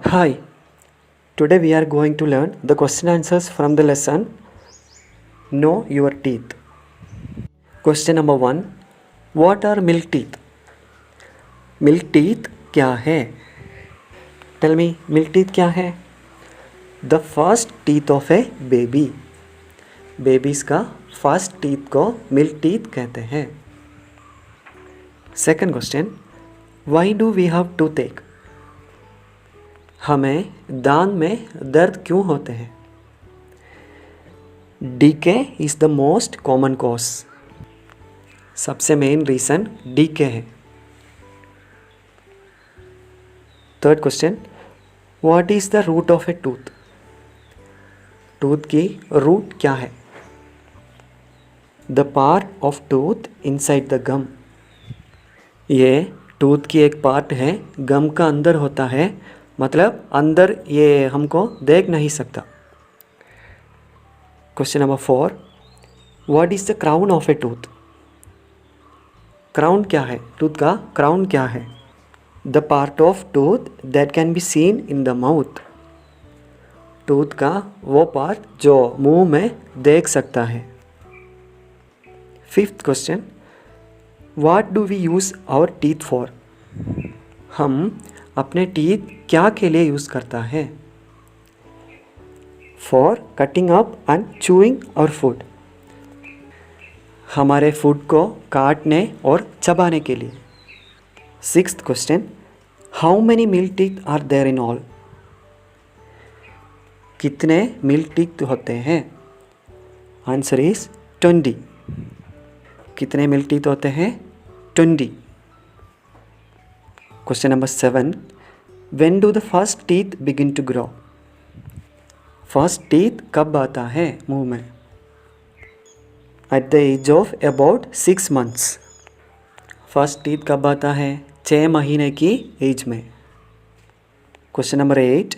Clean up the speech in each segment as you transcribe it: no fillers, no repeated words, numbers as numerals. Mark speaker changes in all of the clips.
Speaker 1: Hi, today we are going to learn the question answers from the lesson Know Your Teeth. Question number 1. What are milk teeth? Milk teeth क्या है? Tell me, milk teeth क्या है? The first teeth of a baby. Babies का first teeth को milk teeth कहते हैं. Second question. Why do we have toothache? हमें दांत में दर्द क्यों होते हैं? Decay is the most common cause. सबसे मेन रीज़न डीके है. Third question. What is the root of a tooth? Tooth की रूट क्या है? The part of tooth inside the gum. ये टूथ की एक पार्ट है, गम का अंदर होता है, मतलब अंदर ये हमको देख नहीं सकता. Question number 4. What is the crown of a tooth? Crown क्या है? टूथ का क्राउन क्या है? The part of tooth that can be seen in the mouth. Tooth का वो पार्ट जो मुंह में देख सकता है. Fifth question. What do we use our teeth for? हम अपने टीथ क्या के लिए यूज़ करता है? For cutting up and chewing our food. हमारे फूड को काटने और चबाने के लिए. Sixth question. How many milk teeth are there in all? कितने मिल्क टीथ होते हैं? Answer is 20. कितने मिल्क टीथ होते हैं? 20. Question number 7. When do the first teeth begin to grow? First teeth कब आता है मुंह में? At the age of about 6 months. First teeth कब आता है? 6 महीने की एज में. Question number 8.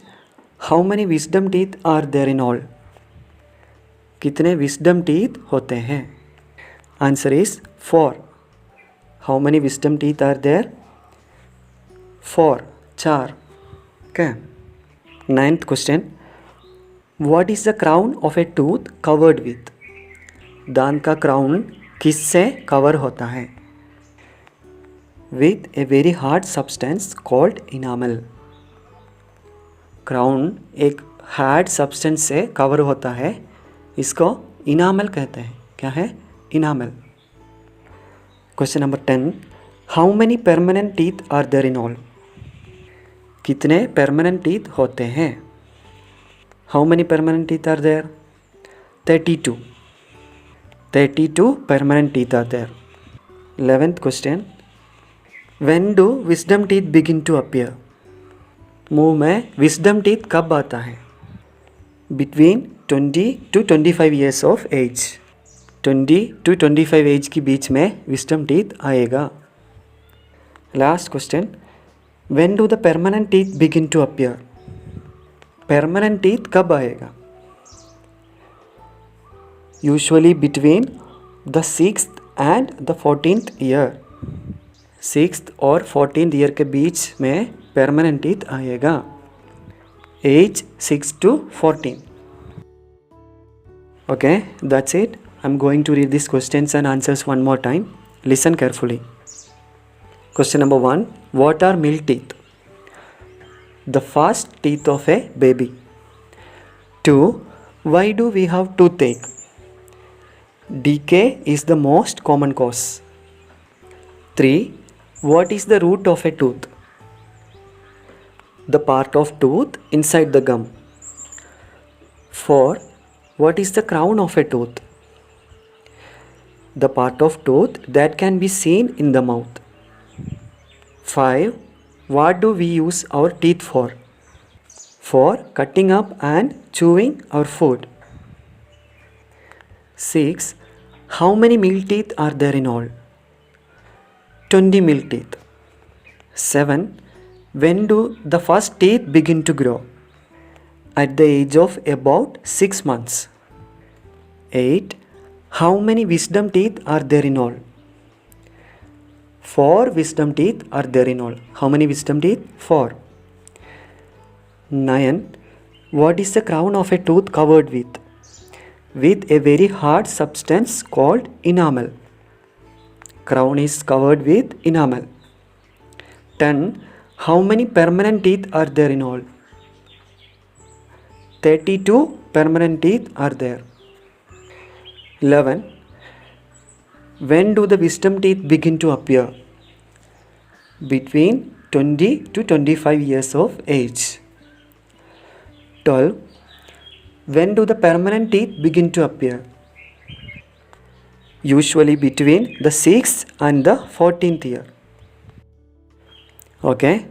Speaker 1: How many wisdom teeth are there in all? कितने विजडम टीथ होते हैं? Answer is 4. How many wisdom teeth are there? 4. 4. Okay. Ninth question. What is the crown of a tooth covered with? दांत का crown किससे cover होता है? With a very hard substance called enamel. Crown एक hard substance से cover होता है, इसको इनामल कहते हैं. क्या है? Enamel. Question number 10. How many permanent teeth are there in all? कितने परमानेंट टीथ होते हैं? How many permanent teeth are there? 32. 32 permanent teeth are there. 11th question. When do wisdom teeth begin to appear? मुंह में wisdom teeth कब आता है? Between 20 to 25 years of as. 20 to 25 as के बीच में विजडम टीथ आएगा. Last question. When do the permanent teeth begin to appear? Permanent teeth कब आएगा? Usually between the 6th and the 14th year. 6th और 14th year के बीच में permanent teeth आएगा. Age 6 to 14. Okay, that's it. I'm going to read these questions and answers one more time. Listen carefully. Question number 1. What are milk teeth? The first teeth of a baby. 2. Why do we have toothache? Decay is the most common cause. 3. What is the root of a tooth? The part of tooth inside the gum. 4. What is the crown of a tooth? The part of tooth that can be seen in the mouth. 5. What do we use our teeth for? For cutting up and chewing our food. 6. How many milk teeth are there in all? 20 milk teeth. 7. When do the first teeth begin to grow? At the age of about 6 months. 8. How many wisdom teeth are there in all? 4 wisdom teeth are there in all. How many wisdom teeth? 4. 9. What is the crown of a tooth covered with? With a very hard substance called enamel. Crown is covered with enamel. 10. How many permanent teeth are there in all? 32 permanent teeth are there. 11. When do the wisdom teeth begin to appear? Between 20 to 25 years of age. 12. When do the permanent teeth begin to appear? Usually between the 6th and the 14th year. Okay,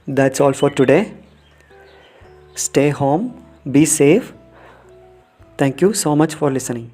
Speaker 1: that's all for today. Stay home, be safe. Thank you so much for listening.